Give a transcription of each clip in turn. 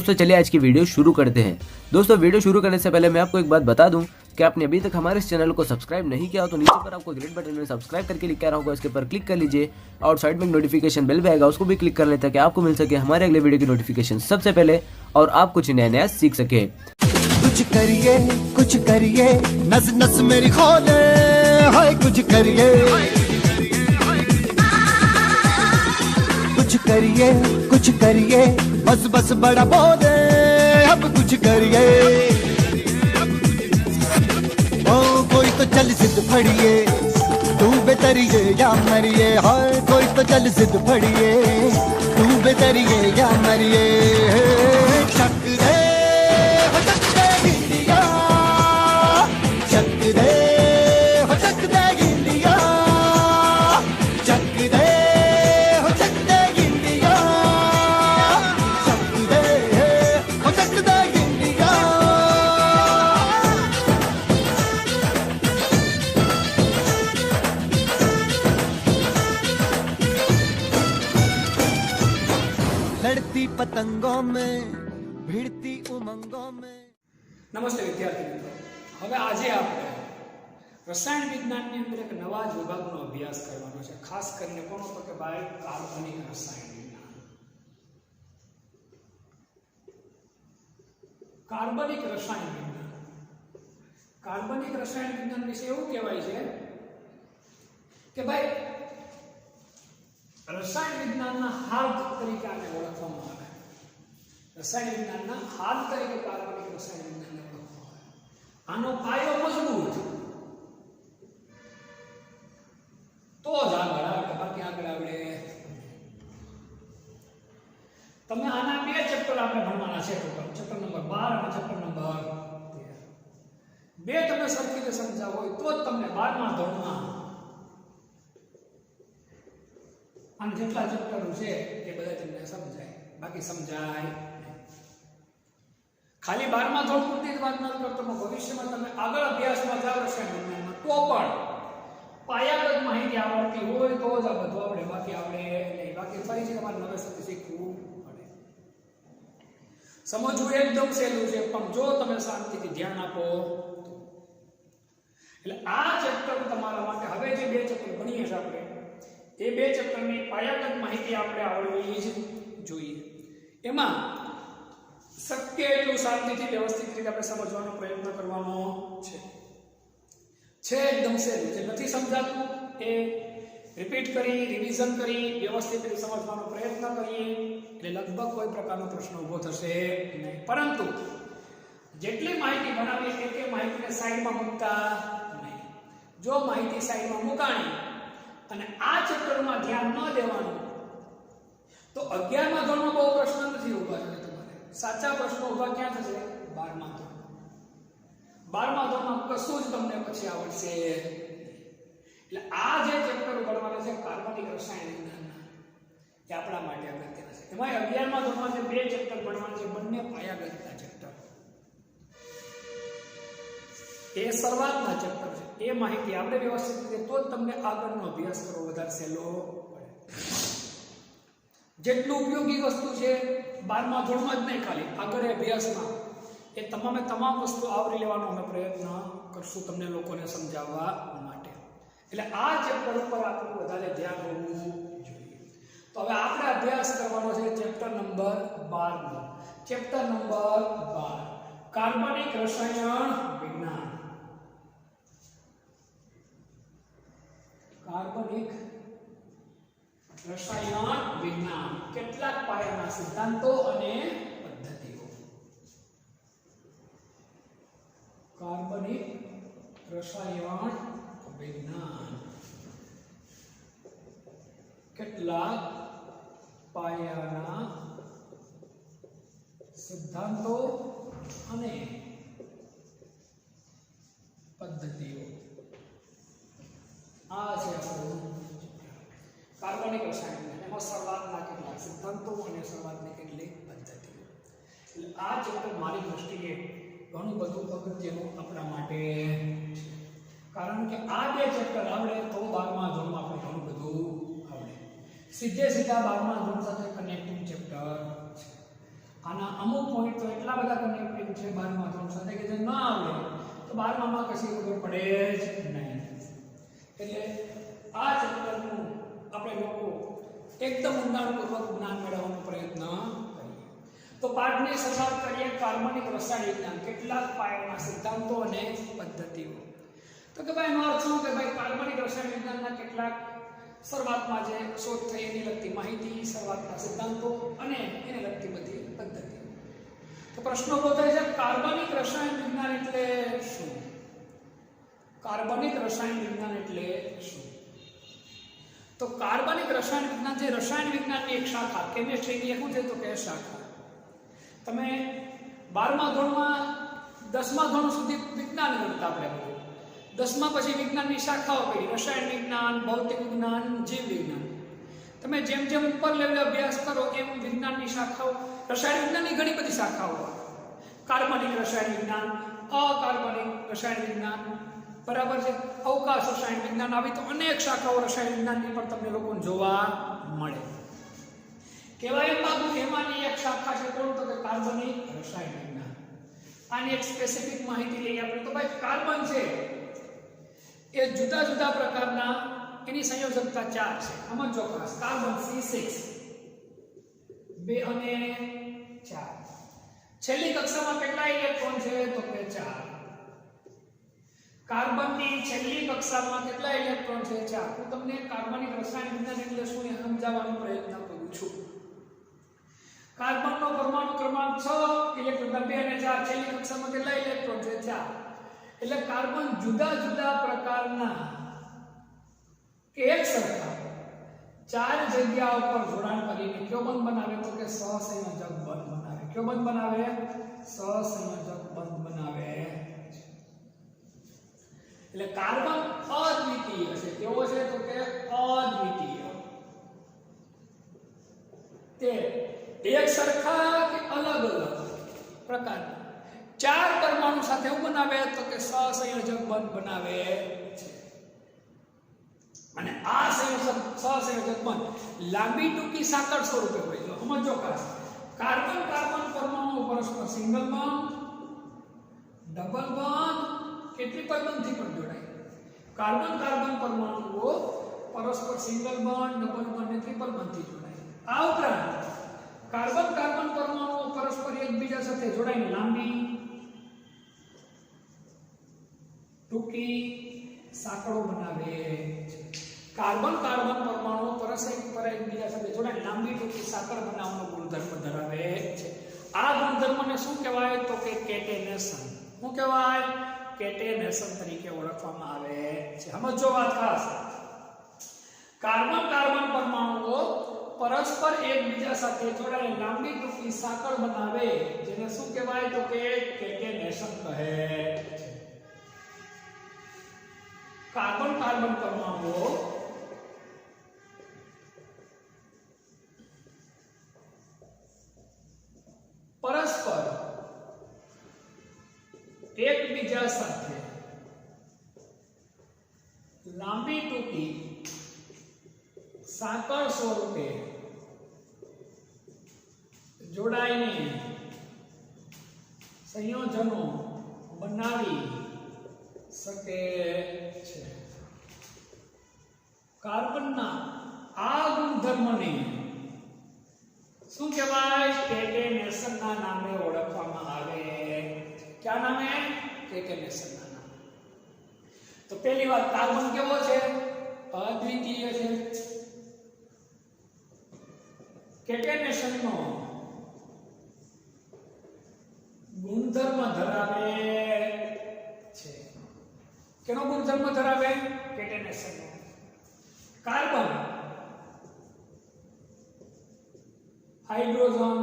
दोस्तों चलिए आज की वीडियो शुरू करते हैं। दोस्तों वीडियो शुरू करने से पहले मैं आपको एक बात बता दूं कि आपने अभी तक हमारे इस चैनल को सब्सक्राइब नहीं किया हो तो नीचे पर आपको ग्रेट बटन में सब्सक्राइब करके लिखा रहा होगा, इसके पर क्लिक कर लीजिए और साइड में नोटिफिकेशन बेल भी आएगा, उसको भी क्लिक कर लेते ताकि आपको मिल सके हमारे अगले वीडियो की नोटिफिकेशन सबसे पहले और आप कुछ नया नया सीख सके। कुछ करिए नस नस मेरी खोले, हाय कुछ करिए बस बस बड़ा बोले, अब कुछ करिए। ओ कोई तो चल जिद फड़िए, तू बेतरिए या मरिए, हाय कोई तो चल जिद फड़िए, तू बेतरिए या मरिए। शक दे हो शक दे गिलिया, शक दे हो शक दे गिलिया, शक दे हो शक दे गिलिया, शक दे हो शक दे गिलिया। लड़ती पतंगों में, भिड़ती उमंगों में। નમસ્તે વિદ્યાર્થી મિત્રો, હવે આજે આપણે રસાયણ વિજ્ઞાનની અંદર એક નવા જ વિભાગનો અભ્યાસ કરવાનો છે, ખાસ કરીને કોનો તો કે ભાઈ કાર્બનિક રસાયણ વિજ્ઞાન। કાર્બનિક રસાયણ વિજ્ઞાન, કાર્બનિક રસાયણ વિજ્ઞાન વિશે એવું કહેવાય છે કે ભાઈ રસાયણ વિજ્ઞાનના હાર્દ તરીકે આને ઓળખવામાં આવે। રસાયણ વિજ્ઞાનના હાર્દ તરીકે કાર્બનિક રસાયણ વિજ્ઞાનને ઓળખવામાં આવે। આનો પાયો મજબૂત તો જ આગળ આવે, બાકી આગળ આવડે। તમે આના બે ચેપ્ટર આપણે ભણવાના છે, ચેપ્ટર નંબર 12 અને ચેપ્ટર નંબર 13। બે તમે સરખી રીતે સમજાવો હોય તો જ તમને 12મા ધોરણમાં અને જેટલા ચેપ્ટરો છે એ બધા તમને સમજાય, બાકી સમજાય નહીં। ખાલી 12મા ધોરણ પૂરતી જ વાત ન કરતો, ભવિષ્યમાં તમે આગળ અભ્યાસમાં જાવ રસાયણ વિજ્ઞાનમાં તો પણ પાયાગત માહિતી આવડતી હોય તો જ આ બધું આવડે, બાકી આવડે નહીં। બાકી ફરીથી તમારે નવેસરથી શીખવું પડે। સમજવું એકદમ સહેલું છે, પણ જો તમે શાંતિથી ધ્યાન આપો એટલે આ ચેપ્ટર તમારા માટે હવે જે બે ચેપ્ટર ભણીએ છીએ આપણે એ બે ચેપ્ટરની પાયાગત માહિતી આપણે આવડવી જ જોઈએ। એમાં શક્ય એટલું શાંતિથી વ્યવસ્થિત રીતે આપણે સમજવાનો પ્રયત્ન કરવાનો છે એકદમ સહેલું। જે નથી સમજાતું એ રિપીટ કરી, રિવિઝન કરી, વ્યવસ્થિત રીતે સમજવાનો પ્રયત્ન કરીએ એટલે લગભગ કોઈ પ્રકારનો પ્રશ્ન ઊભો થશે નહીં। પરંતુ જેટલી માહિતી ભણાવીએ એટલી માહિતીને સાઈડમાં મૂકતા નહીં। જો માહિતી સાઈડમાં મુકાણી અને આ ચેપ્ટરમાં ધ્યાન ન દેવાનું તો 11મા ધોરણમાં બહુ પ્રશ્ન નથી ઊભા થશે તમારે। સાચા પ્રશ્નો ઊભા ક્યાં થશે? 12મા ધોરણ। 12મા ધોરણમાં કશું જ તમને પછી આવડશે એટલે આ જે ચેપ્ટર ભણવાના છે કાર્બનિક રસાયણ વિજ્ઞાનના એ આપણા માટે અગત્યના છે। એમાં 11મા ધોરણમાં જે બે ચેપ્ટર ભણવાના છે બંને પાયાગતના ચેપ્ટર, એ શરૂઆતના ચેપ્ટર છે। એ માહિતી આપણે વ્યવસ્થિત રીતે તો જ તમને આગળનો અભ્યાસ કરવો વધારે સહેલો પડે। જેટલું ઉપયોગી વસ્તુ છે 12મા ધોરણમાં જ નહીં, ખાલી આગળ અભ્યાસમાં એ તમામ વસ્તુ આવરી લેવાનો અમે પ્રયત્ન કરશું તમને લોકોને સમજાવવા માટે। એટલે આ ચેપ્ટર ઉપર આપણું વધારે ધ્યાન હોવું જોઈએ। તો હવે આપણે અભ્યાસ કરવાનો છે ચેપ્ટર નંબર 12 નો। ચેપ્ટર નંબર 12 કાર્બનિક રસાયણ વિજ્ઞાન। કાર્બનિક રસાયણ વિજ્ઞાન, કેટલાક પાયાના સિદ્ધાંતો અને પદ્ધતિઓ। કાર્બનિક રસાયણ વિજ્ઞાન, કેટલાક પાયાના સિદ્ધાંતો અને પદ્ધતિઓ। આ છે આપણું કાર્બનિક રસાયણ વિજ્ઞાન। એમાં શરૂઆતના કેટલાક સિદ્ધાંતો અને શરૂઆતની કેટલીક પદ્ધતિઓ। એટલે આ ચેપ્ટર મારી દ્રષ્ટિએ ઘણું બધું અગત્યનું આપણા માટે છે, કારણ કે આ બે ચેપ્ટર આવડે તો 12મા ધોરણમાં આપણે ઘણું બધું આવડે। સીધે સીધા 12મા ધોરણ સાથે કનેક્ટિંગ ચેપ્ટર છે। આના અમુક પોઈન્ટ તો એટલા બધા કનેક્ટિંગ છે 12મા ધોરણ સાથે કે જે ન આવડે તો 12મામાં કશી ખબર પડે જ નહીં. એટલે આ ચેપ્ટરનું આપણે લોકો એકદમ ઊંડાણપૂર્વક જ્ઞાન મેળવવાનો પ્રયત્ન કરીએ. તો પાઠની શરૂઆત કરીએ કાર્બનિક રસાયણ વિજ્ઞાન, કેટલાક પાયાના સિદ્ધાંતો અને પદ્ધતિઓ. તો કે ભાઈ એનો અર્થ શું કે ભાઈ કાર્બનિક રસાયણ વિજ્ઞાનના કેટલાક શરૂઆતમાં જે શોધ થઈ એની લગતી માહિતી, શરૂઆતના સિદ્ધાંતો અને એને લગતી બધી પદ્ધતિઓ. તો પ્રશ્નો ઉભો થાય છે કાર્બનિક રસાયણ વિજ્ઞાન એટલે શું? કાર્બનિક રસાયણ વિજ્ઞાન એટલે શું? તો કાર્બનિક રસાયણ વિજ્ઞાન જે રસાયણ વિજ્ઞાનની એક શાખા, કેમિસ્ટ્રીની એક શું છે તો કે શાખા. તમે 12મા ધોરણમાં 10મા ધોરણ સુધી વિજ્ઞાન ગણતા આપણે બધું. 10મા પછી વિજ્ઞાનની શાખાઓ પડી, રસાયણ વિજ્ઞાન, ભૌતિક વિજ્ઞાન, જીવ વિજ્ઞાન. તમે જેમ જેમ ઉપર લેવલે અભ્યાસ કરો એમ વિજ્ઞાનની શાખાઓ, રસાયણ વિજ્ઞાનની ઘણી બધી શાખાઓ આવે. કાર્બનિક રસાયણ વિજ્ઞાન, અકાર્બનિક રસાયણ વિજ્ઞાન, બરાબર છે, અવકાશ રસાયણ વિજ્ઞાન, આવી તો અનેક શાખાઓ રસાયણ વિજ્ઞાનની પણ તમને લોકોને જોવા મળે. કહેવાય એમ બાબુ એમાંની એક શાખા છે કોણ તો કે કાર્બનિક રસાયણ વિજ્ઞાન. આની એક સ્પેસિફિક માહિતી લઈએ આપણે. તો ભાઈ કાર્બન છે એ જુદા જુદા પ્રકારના એની સંયોજકતા 4 છે. સમજો ખાસ, કાર્બન C6 2 અને 4. છેલ્લી કક્ષામાં કેટલા ઇલેક્ટ્રોન છે તો કે 4. કાર્બનની છેલ્લી કક્ષામાં કેટલા ઇલેક્ટ્રોન છે 4. હું તમને કાર્બનિક રસાયણ વિજ્ઞાન એટલે શું એ સમજાવવાનો પ્રયત્ન કરું છું. કાર્બનનો પરમાણુ ક્રમાંક 6, ઇલેક્ટ્રોન 2 અને 4. છેલ્લી કક્ષામાં કેટલા ઇલેક્ટ્રોન છે 4. એટલે કાર્બન જુદા જુદા પ્રકારના એક સરખા 4 જગ્યા ઉપર જોડાણ કરીને કયો બંધ બનાવે તો કે સહસંયોજક બંધ બનાવે. કયો બંધ બનાવે? સહસંયોજક બંધ બનાવે. એટલે કાર્બન અદ્વિતીય છે. કેવો છે તો કે અદ્વિતીય. તે એક સરખા કે અલગ અલગ પ્રકારના 4 પરમાણુ સાથે શું બનાવે તો કે સહસંયોજક બંધ બનાવે છે. અને આ સહસંયોજક બંધ લાંબી ટૂંકી સાંકળ સ્વરૂપે હોય છે. સમજો ખાસ, કાર્બન કાર્બન પરમાણુ પરસ્પર સિંગલ બોન્ડ, ડબલ બોન્ડ કે ટ્રિપલ બોન્ડ થી પણ જોડાય. કાર્બન કાર્બન પરમાણુઓ પરસ્પર સિંગલ બોન્ડ, ડબલ બોન્ડ અને ટ્રિપલ બોન્ડ થી જોડાય. આ ઉપરાંત કાર્બન કાર્બન પરમાણુઓ પરસ્પર એકબીજા સાથે જોડાઈને લાંબી ટૂંકી સાંકળો બનાવે છે. કાર્બન કાર્બન પરમાણુઓ પરસ્પર એકબીજા સાથે જોડાઈને લાંબી ટૂંકી સાંકળ બનાવવાનો ગુણધર્મ ધરાવે છે. આ ગુણધર્મને શું કહેવાય તો કે કેટેનેશન. શું કહેવાય? કેટેનેશન તરીકે ઓળખવામાં આવે છે. સમજો વાત ખાસ, કાર્બન કાર્બન પરમાણુઓ પરસ્પર એકબીજા સાથે જોડાઈને લાંબી ટૂંકી સાંકળ બનાવે જેને શું કહેવાય તો કે કેટેનેશન કહે છે. કાર્બન કાર્બન પરમાણુઓ પરસ્પર એકબીજા સાથે લાંબી ટૂંકી સાંકળ સ્વરૂપે જોડાઈને સંયોજનો બનાવી શકે છે. કાર્બનના આ ગુણધર્મને શું કહેવાય? કેટેનેશનના નામે ઓળખવામાં આવે. ક્યાં નામે? કેટેનેશનના નામે. તો પહેલી વાત, કાર્બન કેવો છે? અદ્વિતીય છે. કેટેનેશનનો ગુણધર્મ ધરાવે છે. કેનો ગુણધર્મ ધરાવે? કેટેનેશનનો. Carbon hydrogen,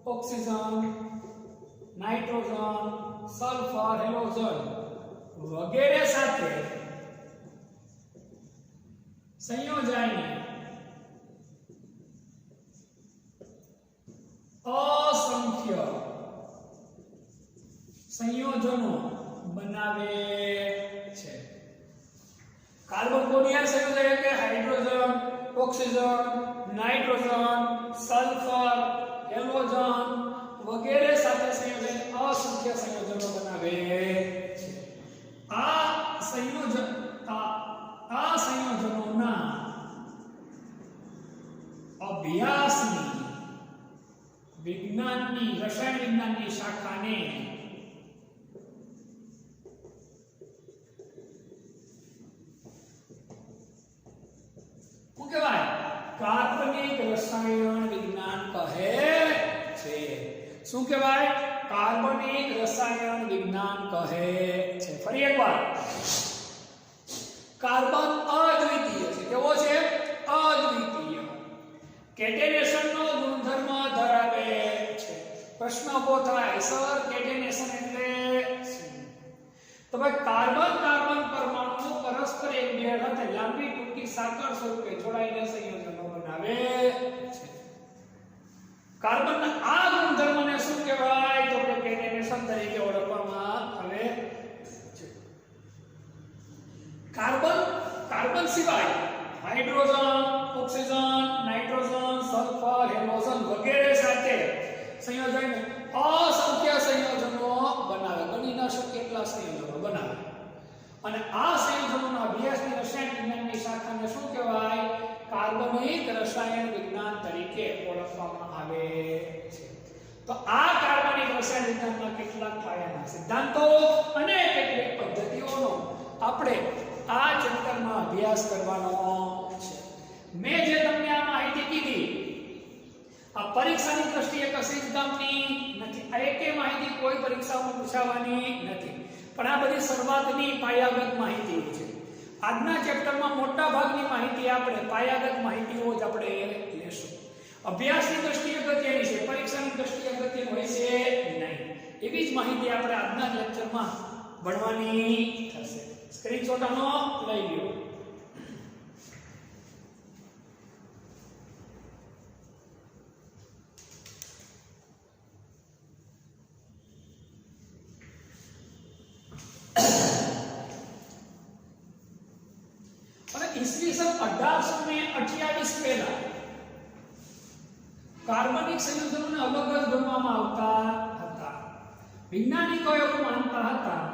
oxygen, nitrogen, sulphur, halogen વગેરે સાથે સંયોજાઈને અસંખ્ય સંયોજનો બનાવે છે. કાર્બન કોની હારે સંયોજાય કે hydrogen, oxygen, nitrogen, sulphur, halogen વગેરે સાથે સંયોજન અસંખ્ય સંયોજનો બનાવે છે. આ સંયોજનોના અભ્યાસની વિજ્ઞાનની રસાયણ વિજ્ઞાનની શાખાને શું કહેવાય? કાર્બનિક રસાયણ વિજ્ઞાન કહે છે. શું કહેવાય? કાર્બનિક રસાયણ વિજ્ઞાન કહે છે. ફરી એકવાર, કાર્બન અદ્વિતીય છે. કેવો છે? અદ્વિતીય. કેટેનેશનનો ગુણધર્મ ધરાવે છે. પ્રશ્ન ઉભો થાય, સર કેટેનેશન એટલે શું? તો ભાઈ કાર્બન પરમાણુ પરસ્પર એકબીજા સાથે લાંબી ટૂંકી સાંકળ સ્વરૂપે જોડાઈને સંયોજનો બનાવે છે. કાર્બનના આ ગુણધર્મને શું કહેવાય? તો કે કેટેનેશન તરીકે ઓળખવામાં આવે છે. કાર્બન સિવાય hydrogen, oxygen, nitrogen, sulphur, halogen વગેરે સાથે સંયોજન અસંખ્ય સંયોજનો બનાવે. ગણી ન શકે એટલા સંયોજનો બનાવે. અને આ સંયોજનોના અભ્યાસની રસાયણ વિજ્ઞાનની શાખાને શું કહેવાય? કાર્બનિક રસાયણ વિજ્ઞાન તરીકે ઓળખવામાં આવે છે. તો આ કાર્બનિક રસાયણ વિજ્ઞાનના કેટલાક પાયાના સિદ્ધાંતો અને કેટલીક પદ્ધતિઓનો આપણે આ ચેપ્ટરમાં અભ્યાસ કરવાનો છે. મેં જે તમને આ માહિતી કીધી આ પરીક્ષાની દ્રષ્ટિએ કશી જ કામની નથી. આ એકે માહિતી કોઈ પરીક્ષામાં પૂછાવાની નથી. પણ આ બધી શરૂઆતની પાયાગત માહિતીઓ છે. આજના ચેપ્ટરમાં મોટા ભાગની માહિતી આપણે પાયાગત માહિતીઓ જ આપણે લેશું. અભ્યાસની દ્રષ્ટિએ અગત્યની છે, પરીક્ષાની દ્રષ્ટિએ અગત્યની હોય છે નહીં. એવી જ માહિતી આપણે આજના લેક્ચરમાં ભણવાની થશે. સ્ક્રીનશોટ આનો લઈ લ્યો. ઈસવીસન 1828 પહેલા કાર્બનિક સંયોજનોને અલગ જ ગણવામાં આવતા હતા. વૈજ્ઞાનિકો એવું માનતા હતા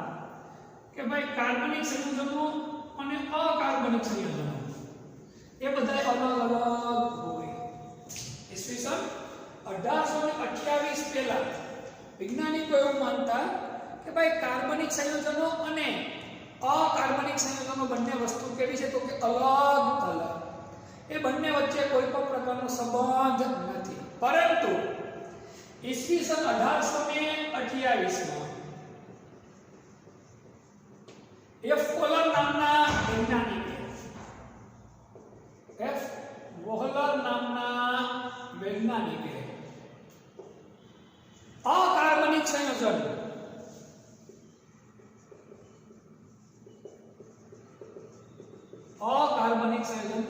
કે ભાઈ કાર્બનિક સંયોજનો અને અકાર્બનિક સંયોજનો એ બધા અલગ અલગ હોય. ઈસવીસન 1828 પહેલા વૈજ્ઞાનિકો એવું માનતા કે ભાઈ કાર્બનિક સંયોજનો અને અકાર્બનિક સંયોજનો બંને વસ્તુ કેવી છે? તો કે અલગ અલગ. એ બંને વચ્ચે કોઈ પણ પ્રકારનો સંબંધ નથી. પરંતુ ઈસવીસન 1828 માં એફ વોહલર નામના વૈજ્ઞાનિકે અકાર્બનિક સંયોજન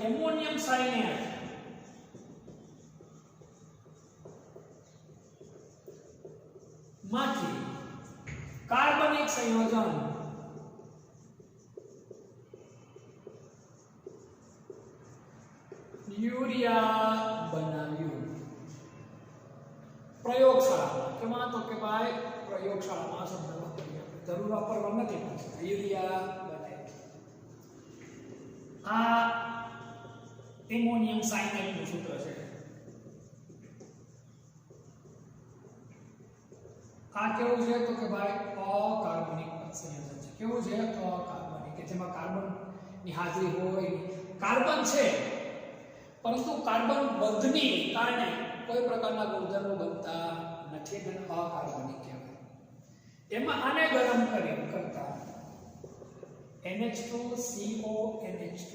એમોનિયમ સાયનાઇડ માંથી કાર્બનિક સંયોજન યુરિયા બનાવ્યું પ્રયોગશાળામાં. કેમાં? તો કે ભાઈ પ્રયોગશાળામાં શબ્દ વાપરીએ, જરૂર વાપરવા નથી. યુરિયા બને. આ એમોનિયમ સાયનાઇડ નું સૂત્ર છે. આ કેવું છે? તો કે ભાઈ અકાર્બનિક સંયોજન છે. કેવું છે? અકાર્બનિક, કે જેમાં કાર્બન ની હાજરી હોય. કાર્બન છે પરંતુ કાર્બન બંધની કારણે કોઈ પ્રકારના ગુણધર્મો બનતા નથી. તેને અકાર્બનિક કહેવાય. એમાં આને ગરમ કરતા NH2CO NH2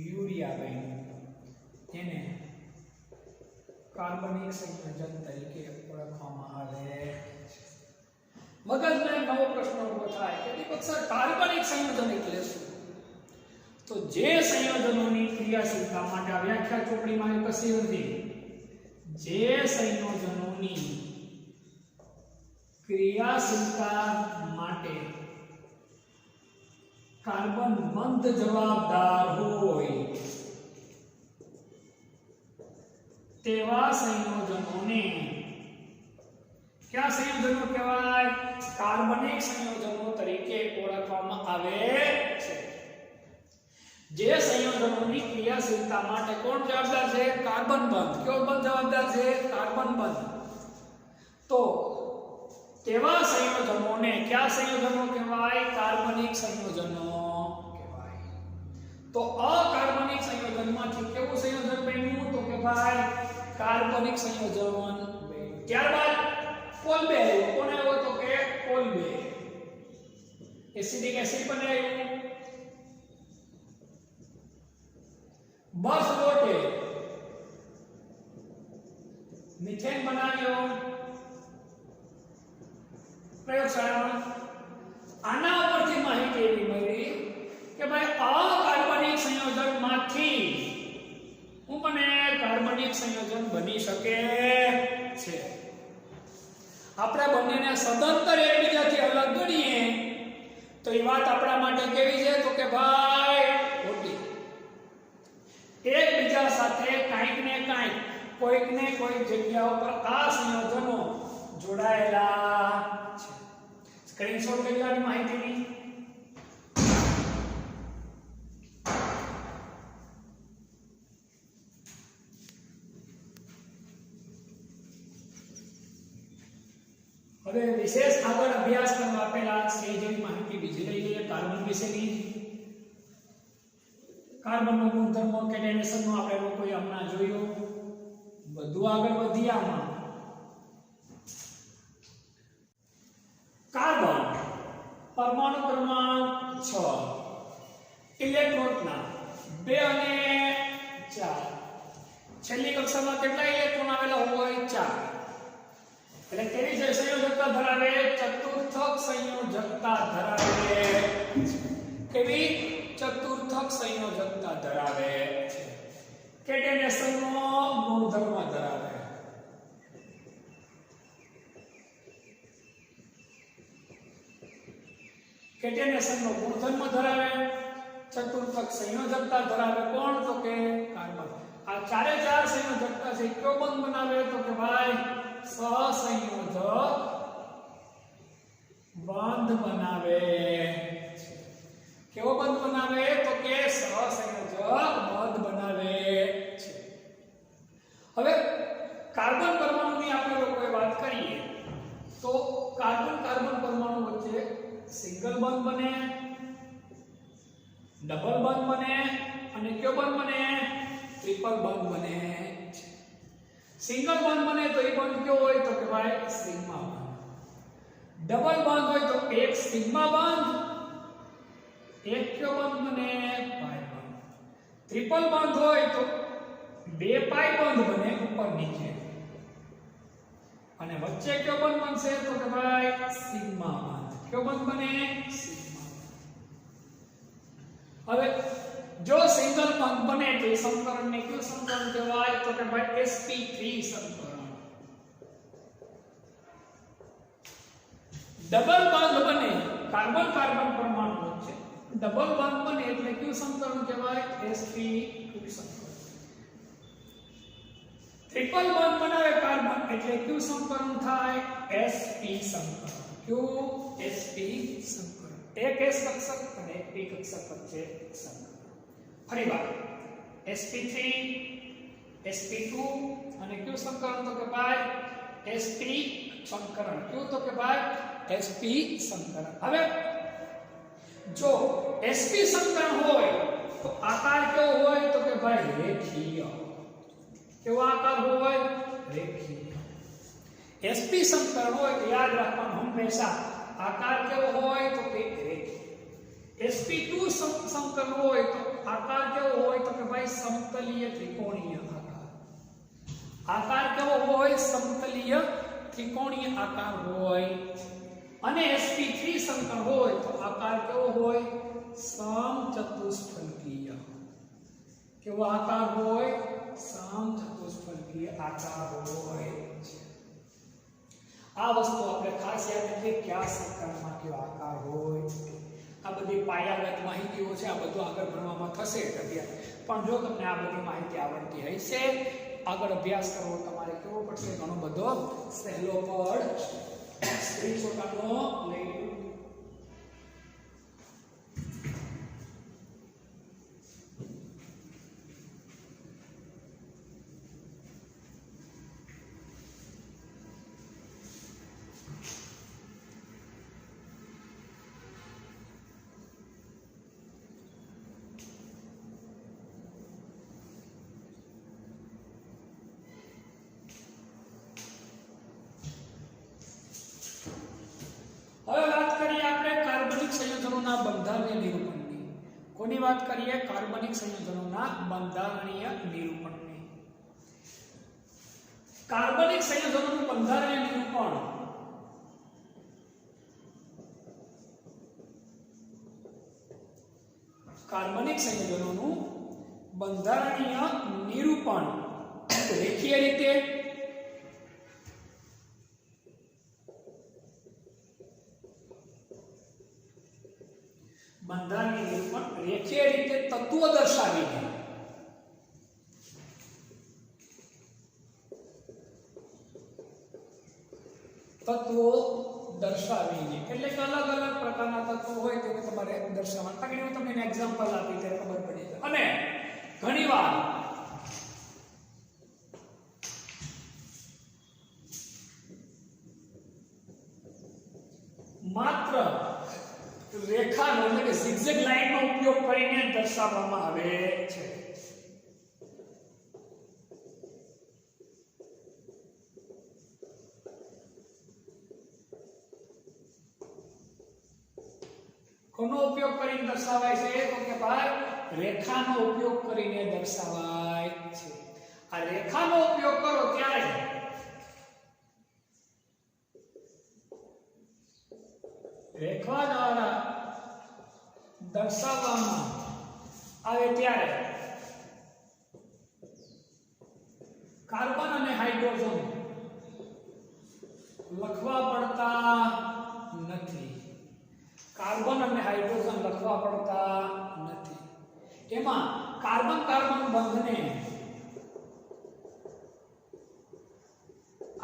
યુરિયા બન્યું. તેને કાર્બનિક સંયોજન તરીકે ઓળખવામાં આવે. મગજમાં એક નવો પ્રશ્ન ઉભો થાય કે દીપક સર કાર્બનિક સંયોજન એટલે શું? તો જે સંયોજનોની ક્રિયાશીલતા માટે આ વ્યાખ્યા ચોપડીમાં કશી નથી. જે સંયોજનોની ક્રિયાશીલતા માટે કાર્બન બંધ જવાબદાર હોય તેવા સંયોજનોને क्या संयोजनो कहेवाय? कार्बनिक संयोजनो तरीके ओळखવામાં આવે છે। જે સંયોજનોની ક્રિયાશીલતા માટે કોણ જવાબદાર છે? કાર્બન બંધ। કયો બંધ જવાબદાર છે? કાર્બન બંધ। તો તેવા સંયોજનોને કયા સંયોજનો કહેવાય? કાર્બનિક સંયોજનો કહેવાય। તો અકાર્બનિક સંયોજનમાંથી કેવું સંયોજન બન્યું? તો કે ભાઈ કાર્બનિક સંયોજન બન્યું। ત્યારબાદ કોલ બે આવ્યો। કોણ આવ્યો? તો કે કોલ બે। એસિડિક એસિડ બનાવ્યું। બસ લોટે મિથેન બનાવ્યો પ્રયોગશાળામાં। આના ઉપરથી માહિતી એવી મળી કે ભાઈ અકાર્બનિક સંયોજનમાંથી હું બને કાર્બનિક સંયોજન બની શકે છે। આપણે બંનેને સદંતર એકબીજાથી અલગ ગણીએ તો એ વાત આપણા માટે કેવી છે? તો કે ભાઈ ખોટી। એકબીજા સાથે કાંઈક ને કાંઈક કોઈક ને કોઈક જગ્યા ઉપર આ સંયોજનો જોડાયેલા છે। સ્ક્રીનશોટ લઈ લેવાની માહિતીની। હવે વિશેષ આગળ અભ્યાસ કરવા આપેલા સ્ટેજની માહિતી બીજી લઈ લઈએ કાર્બન વિશેની। કાર્બનનો ગુણધર્મો કેટેનેશનનો આપણે લોકોએ હમણાં જોયો। બધું આગળ વધીએ આમાં। કાર્બન પરમાણુ ક્રમાંક 6 ઇલેક્ટ્રોનના 2 અને 4 છેલ્લી કક્ષામાં કેટલા ઇલેક્ટ્રોન આવેલા હોય? 4 એટલે કેવી છે સંયોજકતા ધરાવે? ચતુર્થક સંયોજકતા ધરાવે। કેવી? ચતુર્થક સંયોજકતા ધરાવે છે। કેટેનેશનનો ગુણધર્મ ધરાવે। કેટેનેશનનો ગુણધર્મ ધરાવે, ચતુર્થક સંયોજકતા ધરાવે। કોણ? તો કે કાર્બન। આ ચારે ચાર સંયોજકતા છે કયો બંધ બનાવે? તો કે ભાઈ સહસંયોજક બંધ બનાવે। કેવો બંધ બનાવે? તો કે સહસંયોજક બંધ બનાવે છે। હવે કાર્બન પરમાણુની આપણે લોકોએ વાત કરીએ તો કાર્બન કાર્બન પરમાણુ વચ્ચે સિંગલ બંધ બને, ડબલ બંધ બને અને કયો બંધ બને? ટ્રિપલ બંધ બને છે। સિંગલ બંધ બને તો એ બંધ કયો હોય? તો કે ભાઈ સિગ્મા બંધ। ડબલ બંધ હોય તો એક સિગ્મા બંધ, એક કયો બંધ બને? પાઈ બંધ। ટ્રિપલ બંધ હોય તો બે પાઈ બંધ બને ઉપર નીચે અને વચ્ચે કયો બંધ બનશે? તો કે ભાઈ સિગ્મા બંધ। કયો બંધ બને? સિગ્મા। હવે જો સિંગલ બંધ બને તો એ સમીકરણને કયું સમીકરણ કહેવાય? તો કે ભાઈ sp3 સમીકરણ। ડબલ બંધ બને કાર્બન કાર્બન પરમાણુ વચ્ચે ડબલ બંધ બને એટલે કયું સમીકરણ કહેવાય? sp2 સમીકરણ। ટ્રિપલ બંધ બનાવે કાર્બન એટલે કયું સમીકરણ થાય? sp સમીકરણ। કયું? sp સમીકરણ। એક s કક્ષક અને એક p કક્ષક વચ્ચે સમીકરણ। ફરીવાર sp3 sp2 અને કયું સમીકરણ? તો કે ભાઈ sp સમીકરણ। કયું? તો કે ભાઈ sp સમીકરણ। હવે જો sp સમીકરણ હોય તો આકાર કેવો હોય? તો કે ભાઈ રેખીય। કેવો આકાર હોય? રેખીય। sp સમીકરણ હોય તો યાદ રાખવાનું હંમેશા આકાર કેવો હોય? તો કે રેખીય। sp2 સમીકરણ હોય તો આકાર કેવો હોય? તો કે ભાઈ સમતલીય ત્રિકોણીય આકાર। આકાર કેવો હોય? સમતલીય ત્રિકોણીય આકાર હોય। અને sp3 સમીકરણ હોય તો આકાર કેવો હોય? સમચતુષ્ફલકીય। કેવો આકાર હોય? સમચતુષ્ફલકીય આકાર હોય। આ વસ્તુ આપણે ખાસ યાદ રાખીએ કયા સમીકરણમાં કેવો આકાર હોય। આ બધી પાયાગત માહિતીઓ છે, આ બધું આગળ ભણવામાં થશે અત્યારે, પણ જો તમને આ બધી માહિતી આવડતી હશે આગળ અભ્યાસ કરવો તમારે કેવો પડશે, ઘણો બધો સહેલો પડશે. સ્ક્રીનશોટ આનો લઈ લો. હવે વાત કરીએ આપણે કાર્બનિક સંયોજનોના બંધારણીય નિરૂપણની. કોની વાત કરીએ? કાર્બનિક સંયોજનોના બંધારણીય નિરૂપણની. કાર્બનિક સંયોજનોનું બંધારણીય નિરૂપણ કાર્બનિક સંયોજનોનું બંધારણીય નિરૂપણ રેખીય રીતે બંધારણીય નિરૂપણ રેખીય રીતે તત્વો દર્શાવીને એટલે કે અલગ અલગ પ્રકારના તત્વો હોય તેને તમારે દર્શાવવા. કારણ કે હું તમને એક્ઝામ્પલ આપી ત્યારે ખબર પડી જાય. અને ઘણીવાર માત્ર રેખાનો એટલે કે zigzag લાઈનનો ઉપયોગ કરીને દર્શાવવામાં આવે છે. કોનો ઉપયોગ કરીને દર્શાવાય છે? તો કે ભાઈ રેખાનો ઉપયોગ કરીને દર્શાવાય છે. આ રેખાનો ઉપયોગ કરો ત્યારે રેખા દ્વારા દર્શાવવામાં આવે ત્યારે કાર્બન અને હાઇડ્રોજન લખવા પડતા નથી. કાર્બન અને હાઇડ્રોજન લખવા પડતા નથી. એમાં કાર્બન કાર્બન બંધને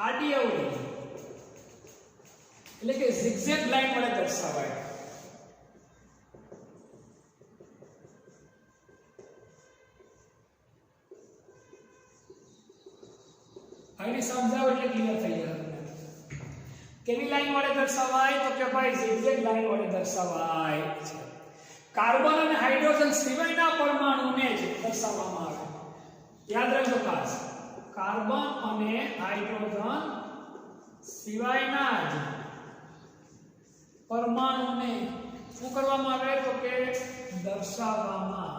આડી અવળી એટલે કે zigzag લાઈન વડે દર્શાવાય. આને સમજાવો એટલે ક્લિયર થઈ જાય. કેવી લાઈન વડે દર્શાવાય? તો કે ભાઈ zigzag લાઈન વડે દર્શાવાય છે. કાર્બન અને હાઇડ્રોજન સિવાયના પરમાણુને જ દર્શાવવામાં આવે. યાદ રાખજો ખાસ, કાર્બન અને હાઇડ્રોજન સિવાયના જ પરમાણુને શું કરવામાં આવે? તો કે દર્શાવવામાં.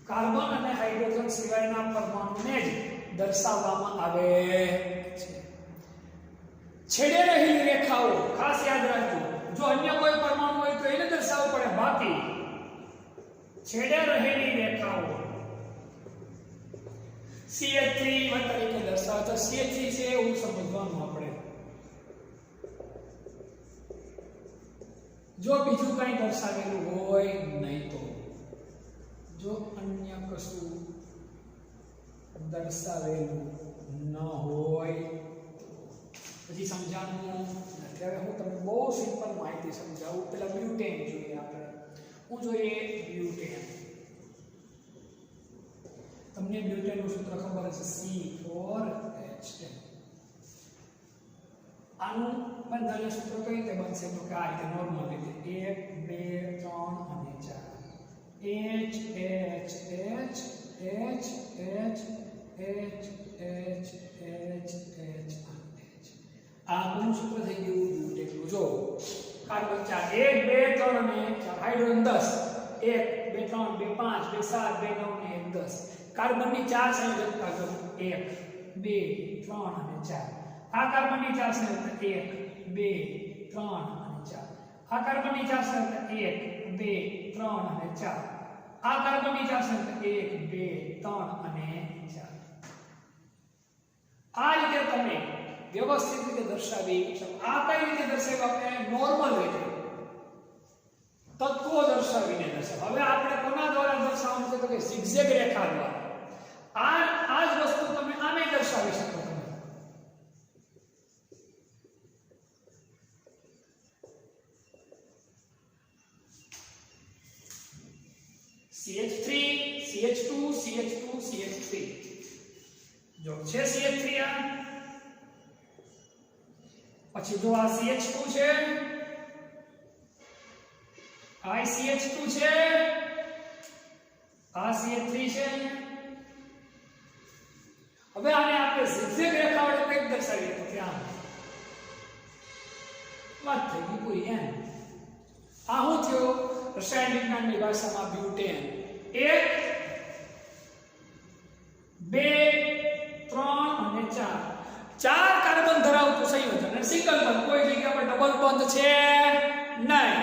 કાર્બન અને હાઇડ્રોજન સિવાયના પરમાણુને જ દર્શાવવામાં આવે છે. છેડે રહેલી રેખાઓ ખાસ યાદ રાખજો. જો અન્ય કોઈ પરમાણુ હોય તો એને દર્શાવવું પડે, બાકી છેડે રહેલી રેખાઓ CH3 તરીકે દર્શાવે તો CH3 છે એવું સમજવાનું આપણે. જો બીજું કંઈ દર્શાવેલું હોય નહીં તો, જો અન્ય કશું દર્શાવેલું ન હોય પછી સમજાવવાનું નથી. હવે હું તમને બહુ સિમ્પલ માહિતી સમજાવું. પેલા બ્યુટેન જોઈએ આપણે. હું જોઈએ બ્યુટેન. તમને બ્યુટેનનું સૂત્ર ખબર હશે, C4H10. આનું બંધારણીય સૂત્ર કઈ રીતે બનશે? તો કે આ રીતે નોર્મલ રીતે 1 2 3 અને 4 આ આપણું સૂત્ર થઈ ગયું બ્યુટેનનું. જો કાર્બન 4 1 2 3 અને 4, હાઇડ્રોજન 10 1 2 3 2 5 2 7 2 9 ને 1 10. કાર્બનની 4 સંયોજકતા જો 1 2 3 અને 4. આ કાર્બનની 4 સંયોજકતા 1 2 3 અને 4. આ કાર્બનની 4 સંયોજકતા 1 2 3 અને 4. આ કાર્બનની 4 સંયોજકતા 1 2 3 અને 4. આ રીતે તમે વ્યવસ્થિત રીતે દર્શાવી શકો. આ કઈ રીતે દર્શાવ્યું? આપણે નોર્મલ રીતે તત્વો દર્શાવીને દર્શાવ. હવે આપણે કોના દ્વારા દર્શાવવાનું છે તો કે zigzag રેખા દ્વારા. આ જ વસ્તુ તમે આમે દર્શાવી શકો છો. CH3 CH2 CH2 CH3 જો છે CH3 આ પછી જો આ CH2 છે આ CH2 છે આ CH3 છે. હવે આને આપણે zigzag રેખા વડે કંઈક દર્શાવીએ તો કે આ વાત થઈ ગઈ પૂરી એમ. આ શું થયો રસાયણ વિજ્ઞાનની ભાષામાં બ્યુટેન. 1 2 3 અને 4 ચાર કાર્બન ધરાવતું સંયોજન અને સિંગલ બંધ. કોઈ જગ્યા પર ડબલ બંધ છે નહીં.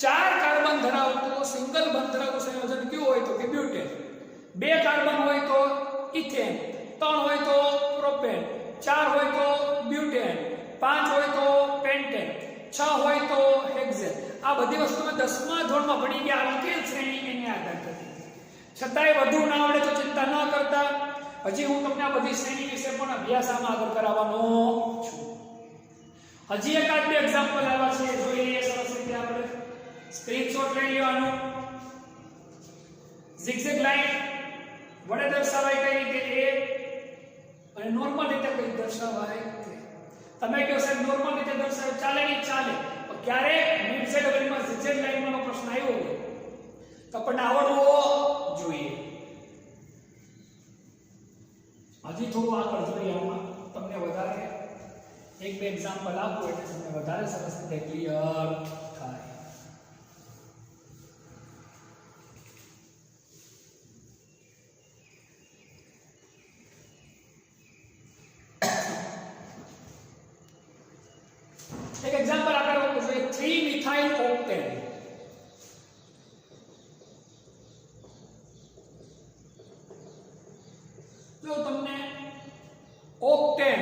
ચાર કાર્બન ધરાવતું સિંગલ બંધ ધરાવતું સંયોજન કયું હોય તો કે બ્યુટેન. 2 કાર્બન હોય તો ઇથેન, 3 હોય તો પ્રોપેન, 4 હોય તો બ્યુટેન, 5 હોય તો પેન્ટેન, 6 હોય તો હેક્ઝેન. આ બધી વસ્તુ મેં 10મા ધોરણમાં ભણી ગયા. આલ્કેન શ્રેણી એની આધાર હતી. છતાંય વધુ ના આવડે તો ચિંતા ન કરતા. હજી હું તમને આ બધી શ્રેણી વિશે પણ અભ્યાસ આમાં આગળ કરાવવાનો છું. હજી એકાદ બે એક્ઝામ્પલ આવ્યા છે જોઈ લઈએ સરસ રીતે આપણે. સ્ક્રીનશોટ લઈ લેવાનો. zigzag લાઈન વડે દર્શાવાય કઈ રીતે એ અને નોર્મલ રીતે કઈ દર્શાવાય તે. તમે કહો સાહેબ નોર્મલ રીતે દર્શાવે ચાલે નહીં ચાલે. ક્યારે મિડ સાઈડ અવરીમાં zigzag લાઈનનો પ્રશ્ન આવ્યો હોય તો આપણને આવડવો જોઈએ. હજી થોડું આગળ જોઈએ આમાં તમને વધારે એક બે એક્ઝામ્પલ આપો એટલે તમને વધારે સરસ રીતે ક્લિયર થાય. એક એક્ઝામ્પલ આપણે આપવું જોઈએ 3 મિથાઇલ ઓક્ટેન. જો તમને octane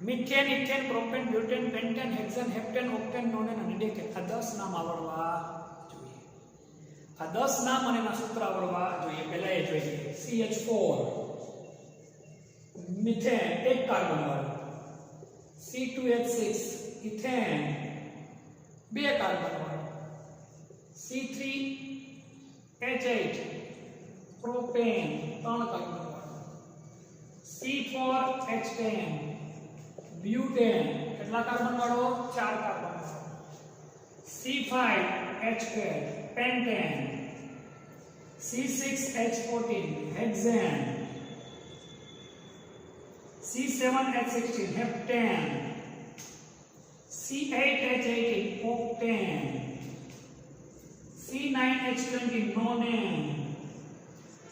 methane, ethane, propane, butane, pentane, hexane, heptane, octane, nonane અને ડેકેન આ 10 નામ આવડવા જોઈએ. આ 10 નામ અને એના સૂત્ર આવડવા જોઈએ. પહેલા એ જોઈએ CH4 મિથેન એક કાર્બન વાળું, C2H6 ઇથેન 2 કાર્બન વાળું, C3H8 પ્રોપેન 3 કાર્બન વાળું, C4H10 બ્યુટેન કેટલા કાર્બન વાળો 4 કાર્બન વાળો, C5H12 pentane, C6H14 hexane, C7H16 heptane, C8H18 octane, C9H20 nonane,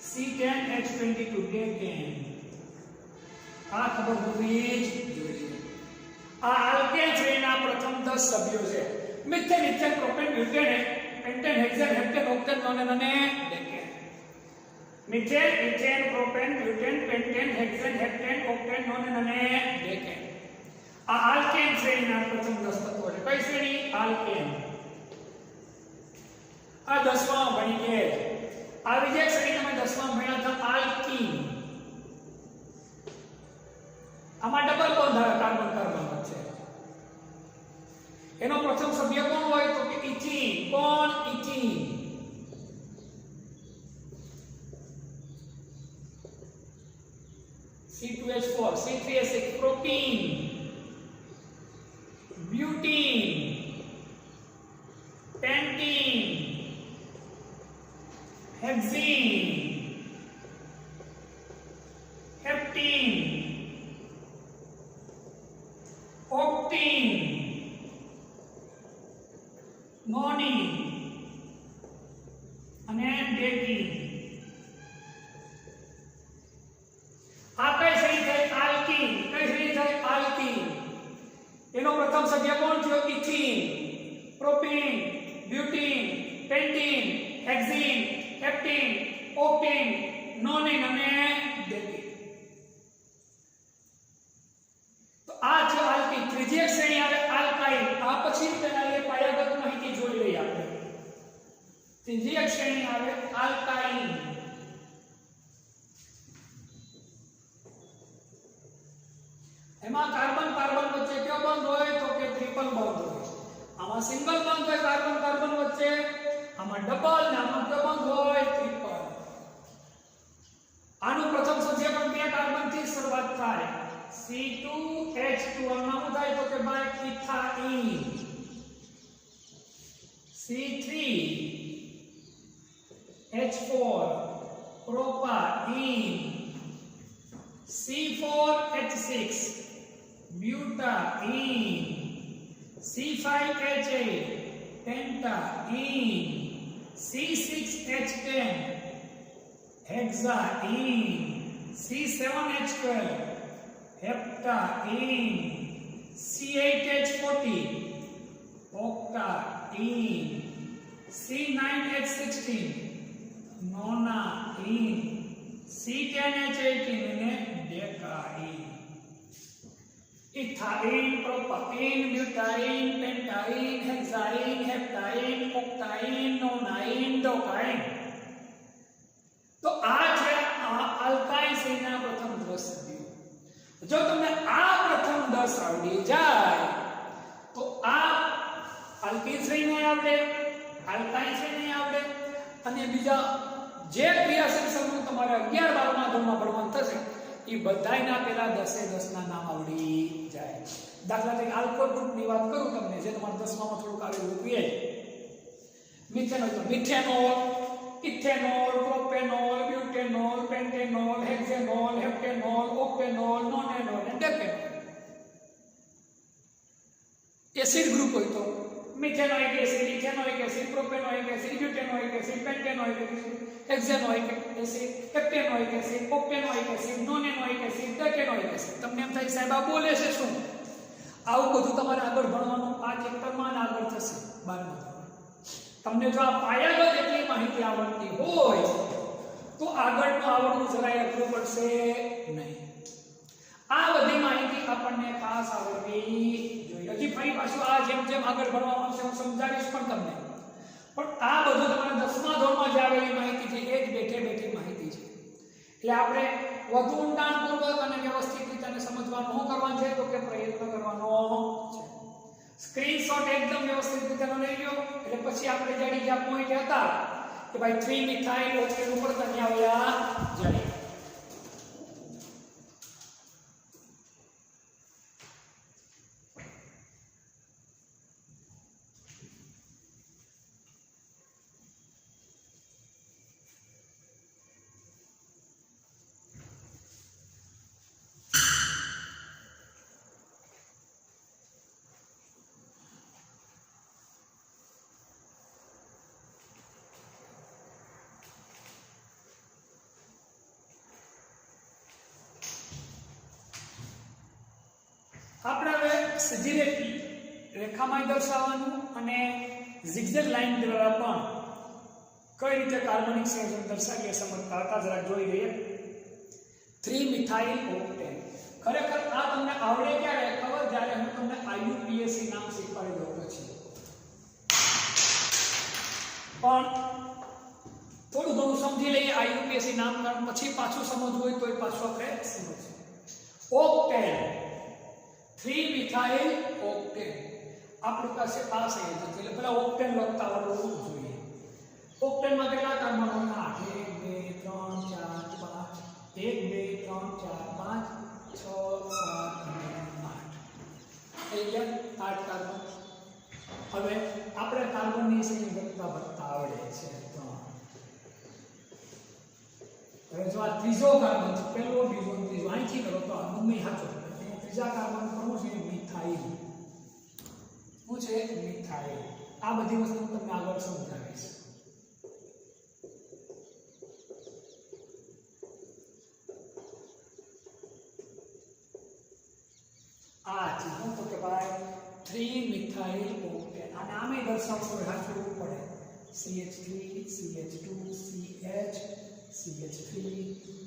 C10H22 decane. આ ખબર હોવી જ જોઈએ. આ આલ્કેન શ્રેણીના પ્રથમ 10 સભ્યો છે. Methane, ethane, propane, butane, pentane, hexane, heptane, octane, nonane અને decane. Methane, ethane, propane, butane, pentane, hexane, heptane, octane, nonane અને ડેકેન. આ આલ્કેન શ્રેણીના પ્રથમ 10 તત્વો છે. કઈ શ્રેણી? આલ્કેન. આ 10માં ભણી ગયા. આ બીજી એક શ્રેણી તમે 10માં ભણ્યા હતા આલ્કીન. આમાં ડબલ બોન્ડ કાર્બન કાર્બન છે. એનો પ્રથમ સભ્ય કોણ હોય તો કે ઇથીન. કોણ? Ethene. C2H4, C3H6 propene, butene, pentene, hexene, heptene, octene, nonene અને ડેકીન. આ કઈ શ્રેણી થઈ? આલ્કીન. કઈ શ્રેણી થઈ? આલ્કીન. એનો પ્રથમ સભ્ય કોણ થયો? Ethene, propyne, butene, pentene, hexene, heptene, octene, nonene અને ડેકીન. તો આ છે આલ્કીન, ત્રીજી એક શ્રેણી આવે આલ્કાઇન. આ પછી તેના लिए પાયાગત માહિતી જોઈ લઈએ આપણે. ત્રીજી એક શ્રેણી આવે આલ્કાઇન. એમાં કાર્બન કાર્બન વચ્ચે કયો બંધ હોય તો કે ટ્રિપલ બંધ હોય. આમાં સિંગલ બંધ હોય કાર્બન કાર્બન વચ્ચે, આમાં ડબલ ને આમાં કયો બંધ હોય ટ્રિપલ. આનું પ્રથમ સંયોજન બે કાર્બન થી શરૂઆત થાય. C2H2 આનું થાય તો કે બાય ethyne. C3H4 propyne. C4H6 butyne. C5H8 pentyne. C6H10 hexyne. C7H12 heptyne. C8H40 octyne. C9H16 nonyne. C10H18 ने decyne. Ethyne, propyne, butyne, pentyne, hexyne, heptyne, octyne, nonyne, decyne. तो आज है अल्काइन श्रेणीना प्रथम 10 सदीઓ. जो તમને આ પ્રથમ 10 આવડી જાય તો આ અલ્કીન શ્રેણી આવડે, અલ્કાઇન શ્રેણી આવડે અને બીજા જે ક્રિયાશીલ સમૂહ તમારે 11 12 માં ધોરણમાં ભણવાનું થશે એ બધાયના પેલા 10 ના નામ આવડી જાય. દાખલા તરીકે આલ્કોહોલ ગ્રુપની વાત કરું તમને, જે તમારા 10માં થોડુંક આવેલું પીએ. મિથેનોલ તો methanol, ethanol, propanol, butanol, pentanol, hexanol, heptanol, octanol, nonanol અને ડેકેનોલ. એસિડ ગ્રુપ હોય તો methanoic acid, ethanoic acid, propanoic acid, butanoic acid, pentanoic acid, hexanoic acid, heptanoic acid, octanoic acid, nonanoic acid, decanoic acid. તમને એમ થાય સાહેબ આ બોલે છે શું? આવું બધું તમારે આગળ ભણવાનું આ ચેપ્ટરમાં આગળ થશે 12મા ધોરણમાં. તમને જો આ પાયાગત એટલી માહિતી આવડતી હોય તો આગળનું આવડવું જરાય અઘરું પડશે નહીં. આ બધી માહિતી આપણને ખાસ આવડવી જોઈએ. હજી ફરી પાછું આ જેમ જેમ આગળ ભણવામાં આવશે હું સમજાવીશ પણ તમને. પણ આ બધું તમારે 10મા ધોરણમાં જે આવેલી માહિતી છે એ જ બેઠે બેઠી માહિતી છે. એટલે આપણે વધુ ઊંડાણપૂર્વક અને વ્યવસ્થિત રીતે સમજવાનું શું કરવાનું છે તો કે પ્રયત્ન કરવાનો છે. સ્ક્રીનશોટ એકદમ વ્યવસ્થિત રીતે લઈ લો એટલે પછી આપણે જાણી જ્યાં પોઈન્ટ હતા કે ભાઈ 3 મિથાઇલ ઓક્ટેન ઉપર તમે આવ્યા જાણી. આપણે હવે સીધી રેખામાં દર્શાવવાનું અને ઝિગઝેગ લાઈન દ્વારા પણ કઈ રીતે કાર્બનિક સંયોજન દર્શાવીએ સમજતા હતા જરા જોઈ લઈએ. 3 મિથાઇલ ઓક્ટેન. ખરેખર આ તમને આવડે ક્યારે ખબર? જ્યારે હું તમને IUPAC નામ શીખવાડી દઉં પછી. પણ થોડું ઘણું સમજી લઈએ IUPAC નામકરણ, પછી પાછું સમજવું હોય તો પાછું આપણે સમજીએ. ઓક્ટેન 3 મિથાઇલ ઓક્ટેન આપણી પાસે આ સંયોજન છે એટલે પેલા ઓક્ટેન લખતા આવડવું જોઈએ. ઓક્ટેનમાં કેટલા કાર્બન હોય? 8 1 2 3 4 5 1 2 3 4 5 6 7 8 8 કાર્બન. હવે આપણે કાર્બનની સંયોજકતા ભરતા આવડે છે. હવે જો આ ત્રીજો કાર્બન છે, પહેલો બીજો ત્રીજો અહીંથી કરો તો આ મમ્મી સાચો. ત્રીજા કાર્બન કોણ છે? મિથાઇલ. શું છે? મિથાઇલ. આ બધી વસ્તુ તમને આગળ સમજાવીશ. આ છે હું તો કે ભાઈ 3 મિથાઇલ ઓક્ટેન. અને આમે દર્શાવવું હોય સાચું પડે CH3 CH2 CH CH3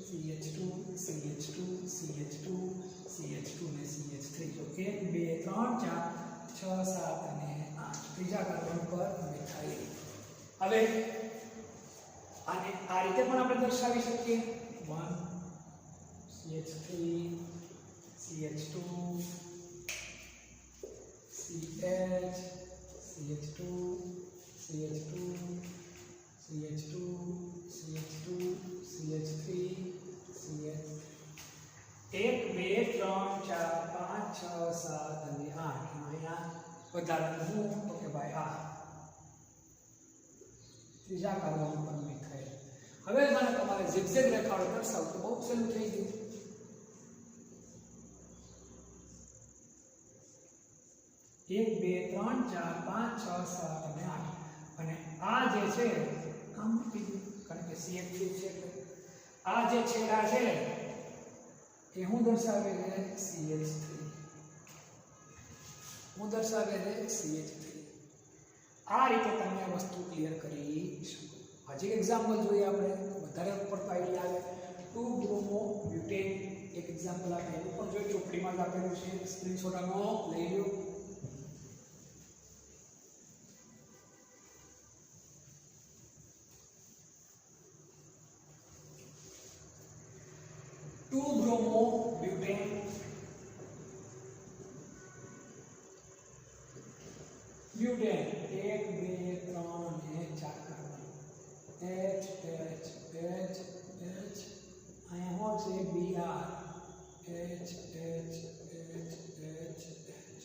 CH2 CH2 CH2 CH2 ને CH3 જો 1 2 3 4 6 7 અને 8 ત્રીજા કાર્બન પર મિથાઇલ હવે આને આ રીતે પણ આપણે દર્શાવી શકીએ 1 CH3 CH2 CH CH2 CH2 CH2 CH2 CH3 CH 1 2 3 4 5 6 7 અને 8 અહીંયા વધારાનું હું તો કે ભાઈ આ ત્રીજા કાર્બન પર મિથાઇલ હવે મને તમારે ઝિગઝેગ રેખાઓ દર્શાવવું તો બહુ સહેલું થઈ ગયું 1 2 3 4 5 6 7 અને 8 અને આ જે છે આમ મૂકી દઉં કારણ કે CH3 છે એટલે આ જે છેડા છે એ હું દર્શાવે છે CH3 હું દર્શાવે છે CH3 આ રીતે તમે આ વસ્તુ ક્લિયર કરી શકો હજી એક્ઝામ્પલ જોઈએ આપણે વધારે ઉપર આઈડિયા આવે 2 બ્રોમો બ્યુટેન એક એક્ઝામ્પલ આપણે એનું પણ જોઈએ ચોપડીમાં જ આપેલું છે સ્ક્રીનશોટ આનો લઈ લો bromo butane butane 1 2 3 અને 4 carbon H H H H અહીંયા હોલ છે Br H H H H H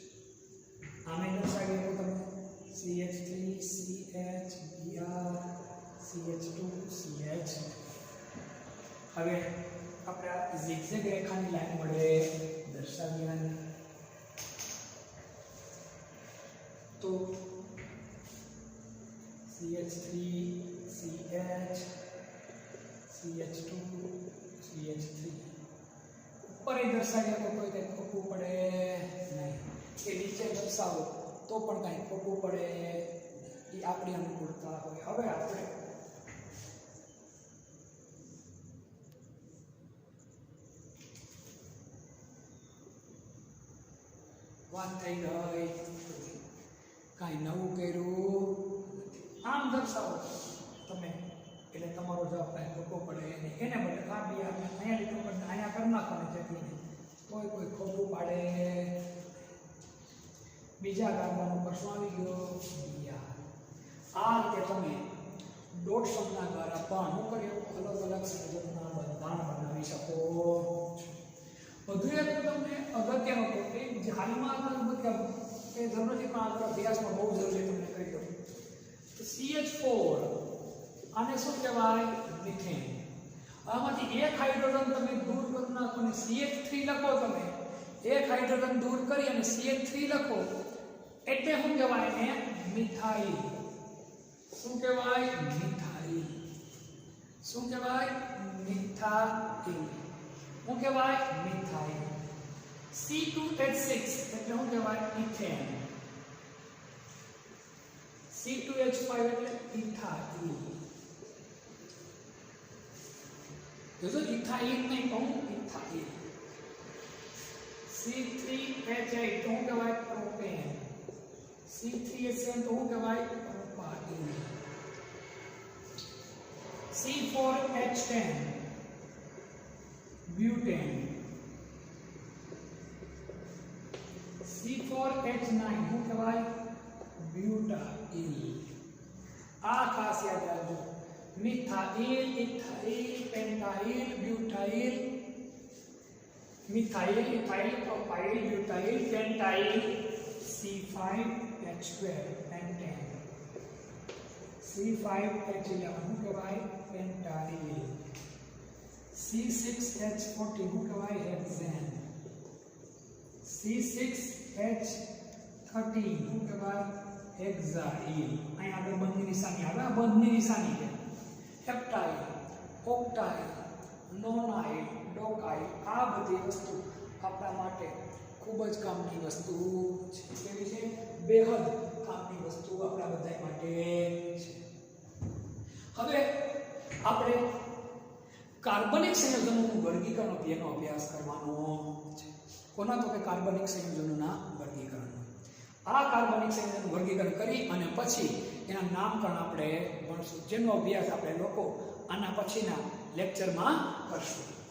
આમે દર્શાવી શકો તમે CH3 CH Br CH2 CH હવે આપણે આ ઝિગઝેગ રેખાની લાઈન વડે દર્શાવ્યા તો CH3 CH CH2 CH3 ઉપર એ દર્શાવ્યા તો કોઈ કંઈ ખોટું પડે નહીં કે નીચે દર્શાવો તો પણ કંઈ ખોટું પડે એ આપણી અનુકૂળતા હોય હવે આપણે વાત થઈ ગઈ કાંઈ નવું કર્યું આમ દર્શાવો તમે એટલે તમારો જવાબ કાંઈ ખોટો પડે અને એને બદલે આ બી અહીંયા લીધું પણ અહીંયા કરી નાખવાની જેટલી કોઈ ખોટું પાડે બીજા કાર્બન ઉપર શું આવી ગયો બીઆર આ રીતે તમે ડોટ સંજ્ઞા દ્વારા પણ શું કર્યું અલગ અલગ સંયોજનના બંધારણ બનાવી શકો વધુ એક તમને અગત્યનો કે જે હાલમાં મતલબ એ જરૂર નથી પણ આપણા અભ્યાસમાં બહુ જરૂરી તમને કહી દઉં તો CH4 આને શું કહેવાય મિથેન આમાંથી એક હાઇડ્રોજન તમે દૂર કરી નાખો અને CH3 લખો તમે એક હાઇડ્રોજન દૂર કરી અને CH3 લખો એટલે શું કહેવાય ને મિથાઇલ શું કહેવાય મિથાઇલ શું કહેવાય મિથાઇલ શું કહેવાય મિથાઇલ C2H6 એટલે શું કહેવાય ઇથેન C2H5 એટલે ઇથાઇલ જો ઇથાઇલ નહીં કહું ઇથાઇલ C3H8 તો શું કહેવાય પ્રોપેન C3H7 તો શું કહેવાય પ્રોપાઇલ C4H10 ब्यूटेन C4H9 શું કહેવાય બ્યુટાઇલ આ ખાસ યાદ રાખજો methyl ethyl pentyl butyl methyl ethyl propyl butyl pentyl C5H12 pentane C5H11 શું કહેવાય પેન્ટાઇલ C6H14 શું કહેવાય હેક્ઝેન C6H13 શું કહેવાય હેક્ઝાઇલ અહીં આગળ બંધની નિશાની આવે આ બંધની નિશાની છે હેપ્ટાઇલ ઓક્ટાઇલ નોનાઇલ ડોકાઇલ આ બધી વસ્તુ આપણા માટે ખૂબ જ કામની વસ્તુ છે કેવી છે બેહદ કામની વસ્તુ આપણા બધા માટે છે હવે આપણે કાર્બનિક સંયોજનોનું વર્ગીકરણ એનો અભ્યાસ કરવાનો છે. કોના? તો કે કાર્બનિક સંયોજનોના વર્ગીકરણ. આ કાર્બનિક સંયોજનનું વર્ગીકરણ કરી અને પછી એના નામકરણ આપણે ભણશું, જેનો અભ્યાસ આપણે લોકો આના પછીના લેક્ચરમાં કરશું.